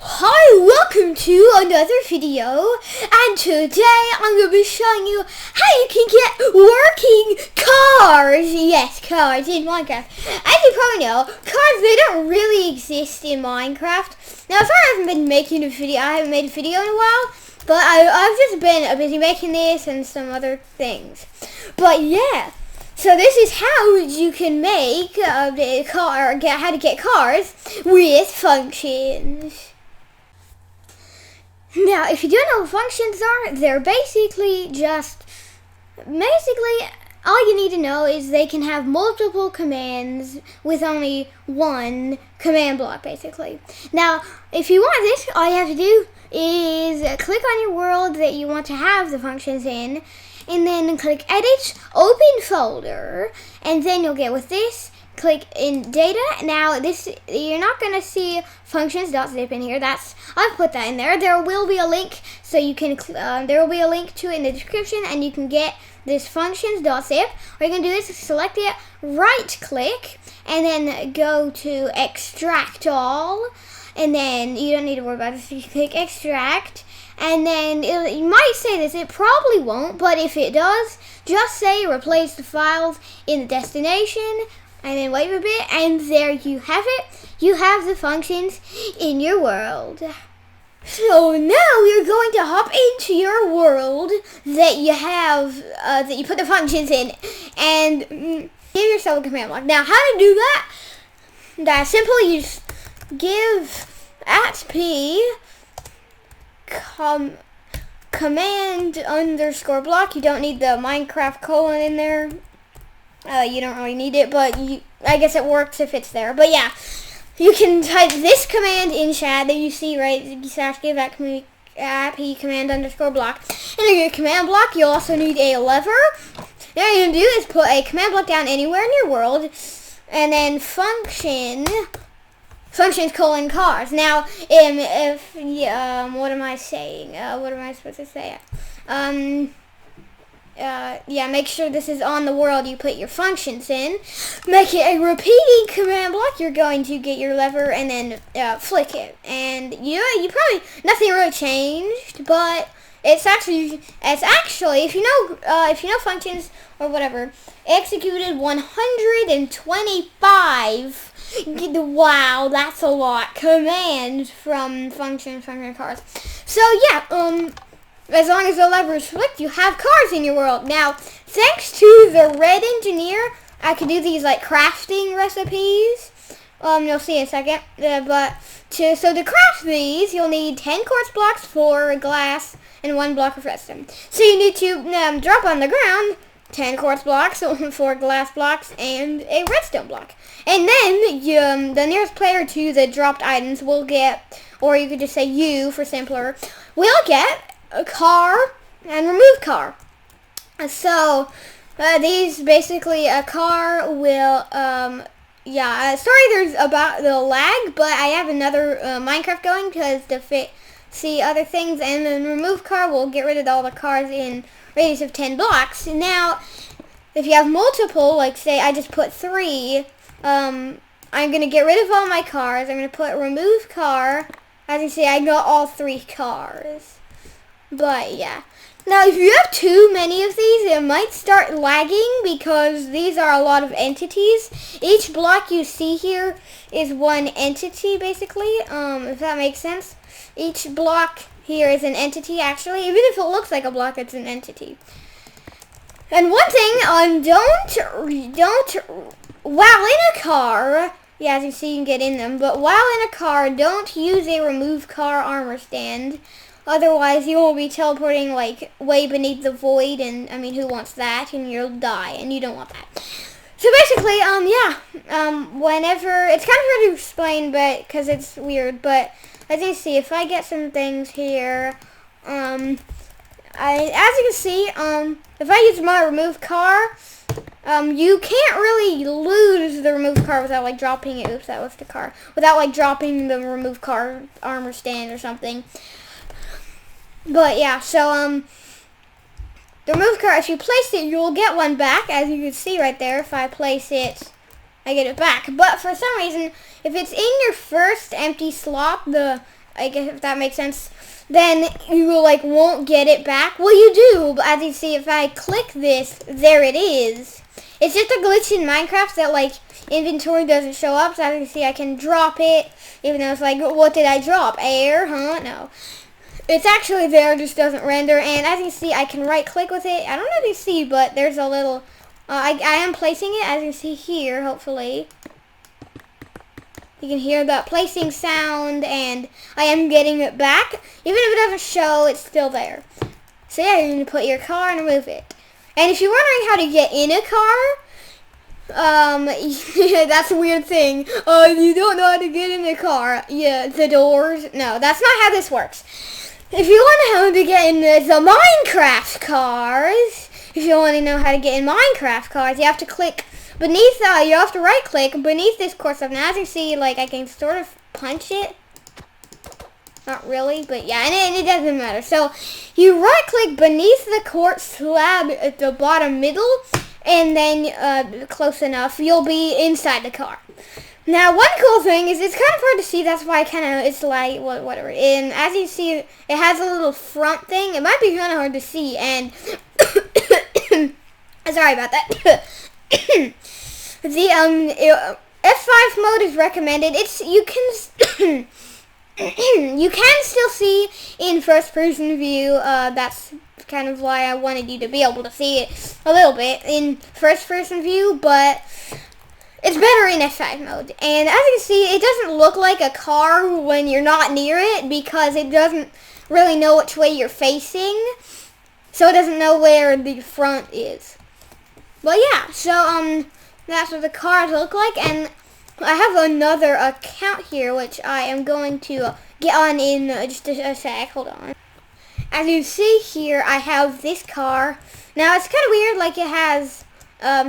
Hi, welcome to another video, and today I'm going to be showing you how you can get working cars. Yes, cars in Minecraft. As you probably know, cars, they don't really exist in Minecraft. Now, sorry I haven't been making a video, I haven't made a video in a while, but I've just been busy making this and some other things. But yeah. So this is how you can make a car, how to get cars with functions. Now, if you don't know what functions are, they're basically all you need to know is they can have multiple commands with only one command block, basically. Now, if you want this, all you have to do is click on your world that you want to have the functions in, and then click Edit, Open Folder, and then you'll get with this. Click in data. Now this, you're not going to see functions.zip in here. I've put that in there. There will be a link, so you can there will be a link to it in the description, and you can get this functions.zip. What you can do is select it, right click, and then go to extract all, and then you don't need to worry about this. You click extract, and then you might say this, it probably won't, but if it does, just say replace the files in the destination, and then wait a bit, and there you have it. You have the functions in your world. So now we're going to hop into your world that you have, that you put the functions in, and give yourself a command block. Now, how to do that? That's simple. You just give @p command underscore block. You don't need the Minecraft colon in there. You don't really need it, but I guess it works if it's there. But yeah, you can type this command in chat that you see right, / give @p command underscore block. And in your command block, you'll also need a lever. Now what you're going to do is put a command block down anywhere in your world, and then functions colon cars. Now, what am I saying? What am I supposed to say? Yeah, make sure this is on the world you put your functions in. Make it a repeating command block. You're going to get your lever and then flick it. And you probably, nothing really changed, but it's actually if you know functions or whatever, executed 125. Wow, that's a lot. Commands from function cars. So yeah, as long as the lever is flicked, you have cars in your world. Now, thanks to the Red Engineer, I can do these like crafting recipes. You'll see in a second. So to craft these, you'll need 10 quartz blocks, 4 glass, and 1 block of redstone. So you need to drop on the ground 10 quartz blocks, 4 glass blocks, and a redstone block. And then the nearest player to the dropped items will get, or you could just say you for simpler, will get a car and remove car. So these basically, a car will sorry there's about the lag, but I have another Minecraft going because to see other things, and then remove car will get rid of all the cars in radius of 10 blocks. Now if you have multiple, like say I just put 3, I'm gonna get rid of all my cars. I'm gonna put remove car. As you see, I got all 3 cars. But yeah. Now if you have too many of these, it might start lagging because these are a lot of entities. Each block you see here is one entity, basically, if that makes sense. Each block here is an entity, actually, even if it looks like a block, it's an entity. And one thing, don't while in a car, yeah, as you see, you can get in them, but while in a car, don't use a remove car armor stand. Otherwise, you will be teleporting like way beneath the void, and I mean, who wants that? And you'll die, and you don't want that. So basically, whenever, it's kind of hard to explain, but because it's weird, but as you see, if I get some things here, as you can see, if I use my remove car, you can't really lose the remove car without like dropping it. Oops, that was the car. Without like dropping the remove car armor stand or something. But yeah, so the remove car, if you place it, you'll get one back, as you can see right there. If I place it, I get it back. But for some reason, if it's in your first empty slot, the I guess if that makes sense, then you like won't get it back. Well, you do, but as you see, if I click this, there it is. It's just a glitch in Minecraft that like inventory doesn't show up. So as you see, I can drop it, even though it's like, what did I drop? Air, huh? No. It's actually there, just doesn't render. And as you see, I can right click with it. I don't know if you see, but there's a little, I am placing it, as you see here, hopefully. You can hear the placing sound, and I am getting it back. Even if it doesn't show, it's still there. So yeah, you're going to put your car and remove it. And if you're wondering how to get in a car, yeah, that's a weird thing. You don't know how to get in a car. Yeah, the doors. No, that's not how this works. If you want to know how to get in the Minecraft cars, if you want to know how to get in Minecraft cars, you have to click beneath, you have to right click beneath this course stuff. Now as you see, like I can sort of punch it. Not really, but yeah, and it doesn't matter. So you right click beneath the quartz slab at the bottom middle, and then close enough, you'll be inside the car. Now one cool thing is it's kind of hard to see, that's why it's like, whatever. And as you see, it has a little front thing. It might be kind of hard to see, and sorry about that. The F5 mode is recommended. You can you can still see in first person view. That's kind of why I wanted you to be able to see it a little bit in first person view, but it's better in F5 mode. And as you can see, it doesn't look like a car when you're not near it because it doesn't really know which way you're facing, so it doesn't know where the front is. But yeah, so that's what the cars look like, and I have another account here which I am going to get on in just a sec. Hold on. As you see here, I have this car. Now it's kind of weird, like it has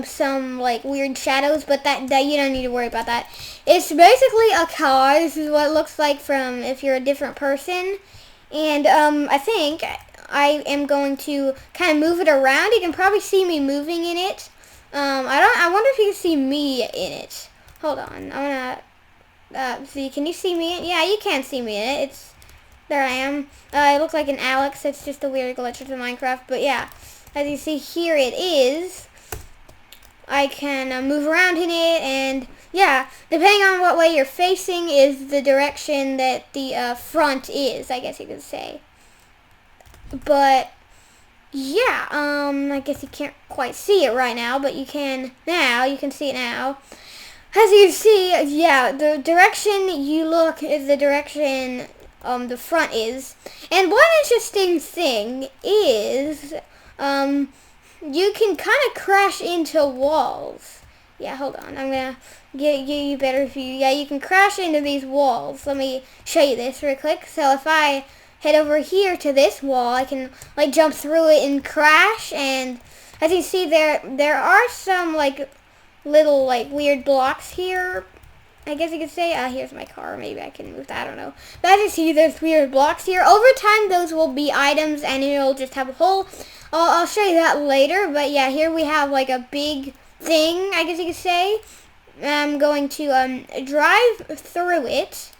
some like weird shadows, but that you don't need to worry about that. It's basically a car. This is what it looks like from if you're a different person, and I think I am going to kind of move it around. You can probably see me moving in it. I wonder if you can see me in it. Hold on. I wanna see. Can you see me? Yeah, you can see me in it. There I am. I look like an Alex. It's just a weird glitch with Minecraft. But yeah, as you see here, it is. I can move around in it, and yeah, depending on what way you're facing is the direction that the front is, I guess you could say. But yeah, I guess you can't quite see it right now, but you can now. You can see it now. As you see, yeah, the direction you look is the direction the front is. And one interesting thing is, you can kind of crash into walls. Yeah, hold on. I'm going to give you a better view. Yeah, you can crash into these walls. Let me show you this real quick. So if I head over here to this wall, I can like jump through it and crash. And as you see, there are some like little like weird blocks here, I guess you could say. Here's my car. Maybe I can move that. I don't know. But as you see, there's weird blocks here. Over time, those will be items, and it'll just have a hole. I'll show you that later. But yeah, here we have like a big thing, I guess you could say. I'm going to drive through it.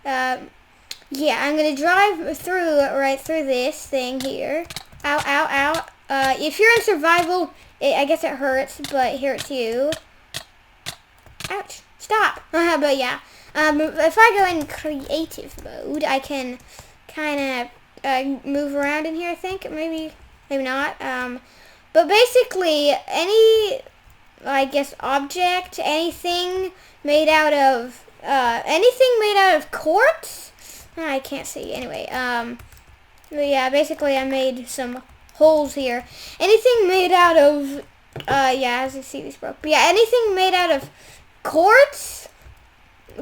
Yeah, I'm going to drive through right through this thing here. Ow, ow, ow. If you're in survival, I guess it hurts, but it hurts you. Ouch. Stop. But yeah, if I go in creative mode, I can kind of move around in here, I think. Maybe not. But basically, any, I guess, object, anything made out of quartz? I can't see. Anyway, but yeah, basically I made some holes here. Anything made out of, yeah, as you see, these broke. But yeah, anything made out of quartz,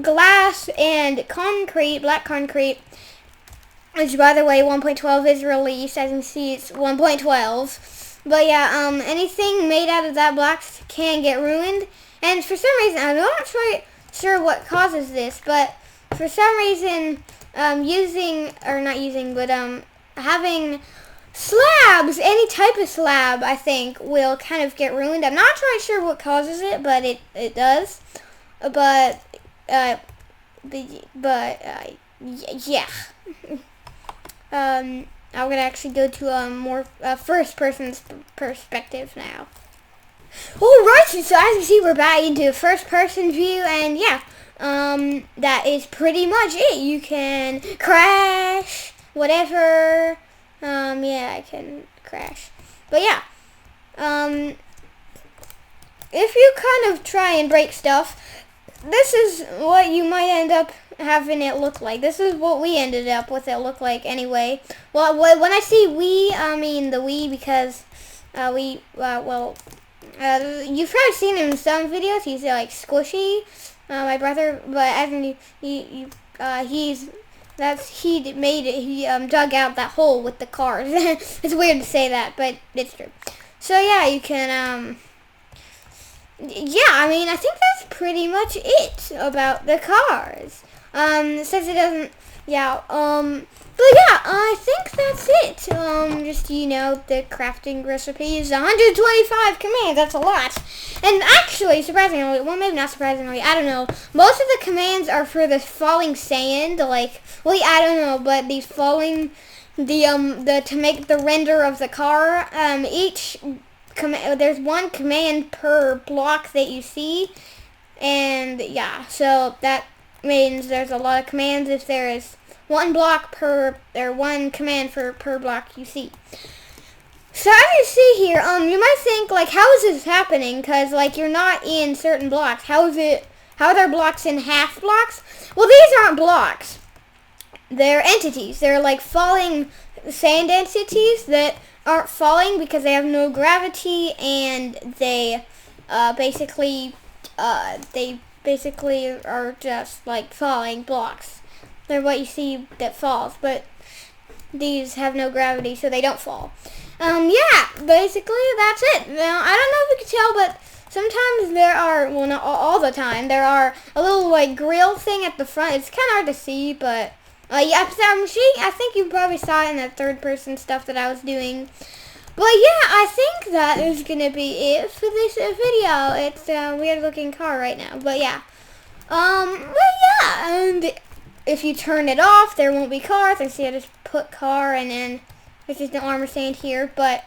glass, and concrete, black concrete, which by the way 1.12 is released. As you can see, it's 1.12. But yeah, anything made out of that black can get ruined. And for some reason, I'm not sure what causes this, but for some reason, having slabs, any type of slab, I think, will kind of get ruined. I'm not quite sure what causes it, but it does. But Yeah. I'm gonna actually go to a more first person's perspective now. Alright, so as you see, we're back into first person view, and yeah, that is pretty much it. You can crash, whatever. Yeah, I can crash. But yeah, if you kind of try and break stuff, this is what you might end up having it look like. This is what we ended up with it look like anyway. Well, when I say we, I mean the Wii, because you've probably seen him in some videos. He's like Squishy, my brother, but as in he made it. He dug out that hole with the cars. It's weird to say that, but it's true. So yeah, you can yeah, I mean, I think that's pretty much it about the cars. It says it doesn't, yeah, but yeah, I think that's it. Just, you know, the crafting recipe is 125 commands, that's a lot. And actually, surprisingly, well, maybe not surprisingly, I don't know, most of the commands are for the falling sand, like, well, I don't know, but these falling, to make the render of the car, there's one command per block that you see, and yeah, so that means there's a lot of commands if there is one command per block you see. So as you see here, you might think, like, how is this happening? Because, like, you're not in certain blocks. How are there blocks in half blocks? Well, these aren't blocks. They're entities. They're like falling sand entities that aren't falling because they have no gravity, and they basically are just like falling blocks. They're what you see that falls, but these have no gravity, so they don't fall. Yeah, basically that's it. Now, I don't know if you can tell, but sometimes there are, well, not all the time, there are a little like grill thing at the front. It's kind of hard to see, but yeah, I think you probably saw it in the third person stuff that I was doing. But yeah, I think that is gonna be it for this video. It's a weird looking car right now, but yeah. But yeah, and if you turn it off, there won't be cars. I see I just put car, and then there's just no armor stand here. But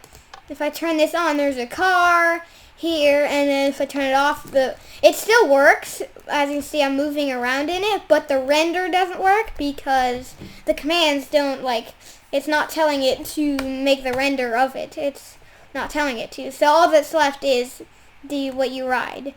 if I turn this on, there's a car here, and then if I turn it off, it still works. As you can see, I'm moving around in it, but the render doesn't work because the commands don't, like, it's not telling it to make the render of it. It's not telling it to. So all that's left is what you ride.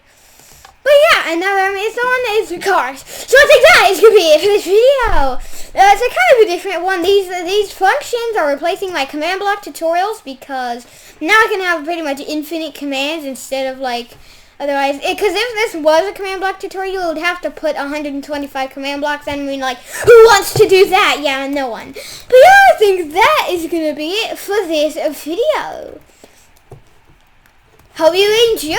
But yeah, and now that it's on is the cars. So I think that is going to be it for this video. It's a kind of a different one. These functions are replacing my command block tutorials, because now I can have pretty much infinite commands instead of, like, otherwise, because if this was a command block tutorial, you would have to put 125 command blocks, and I mean, like, who wants to do that? Yeah, no one. But yeah, I think that is going to be it for this video. Hope you enjoy!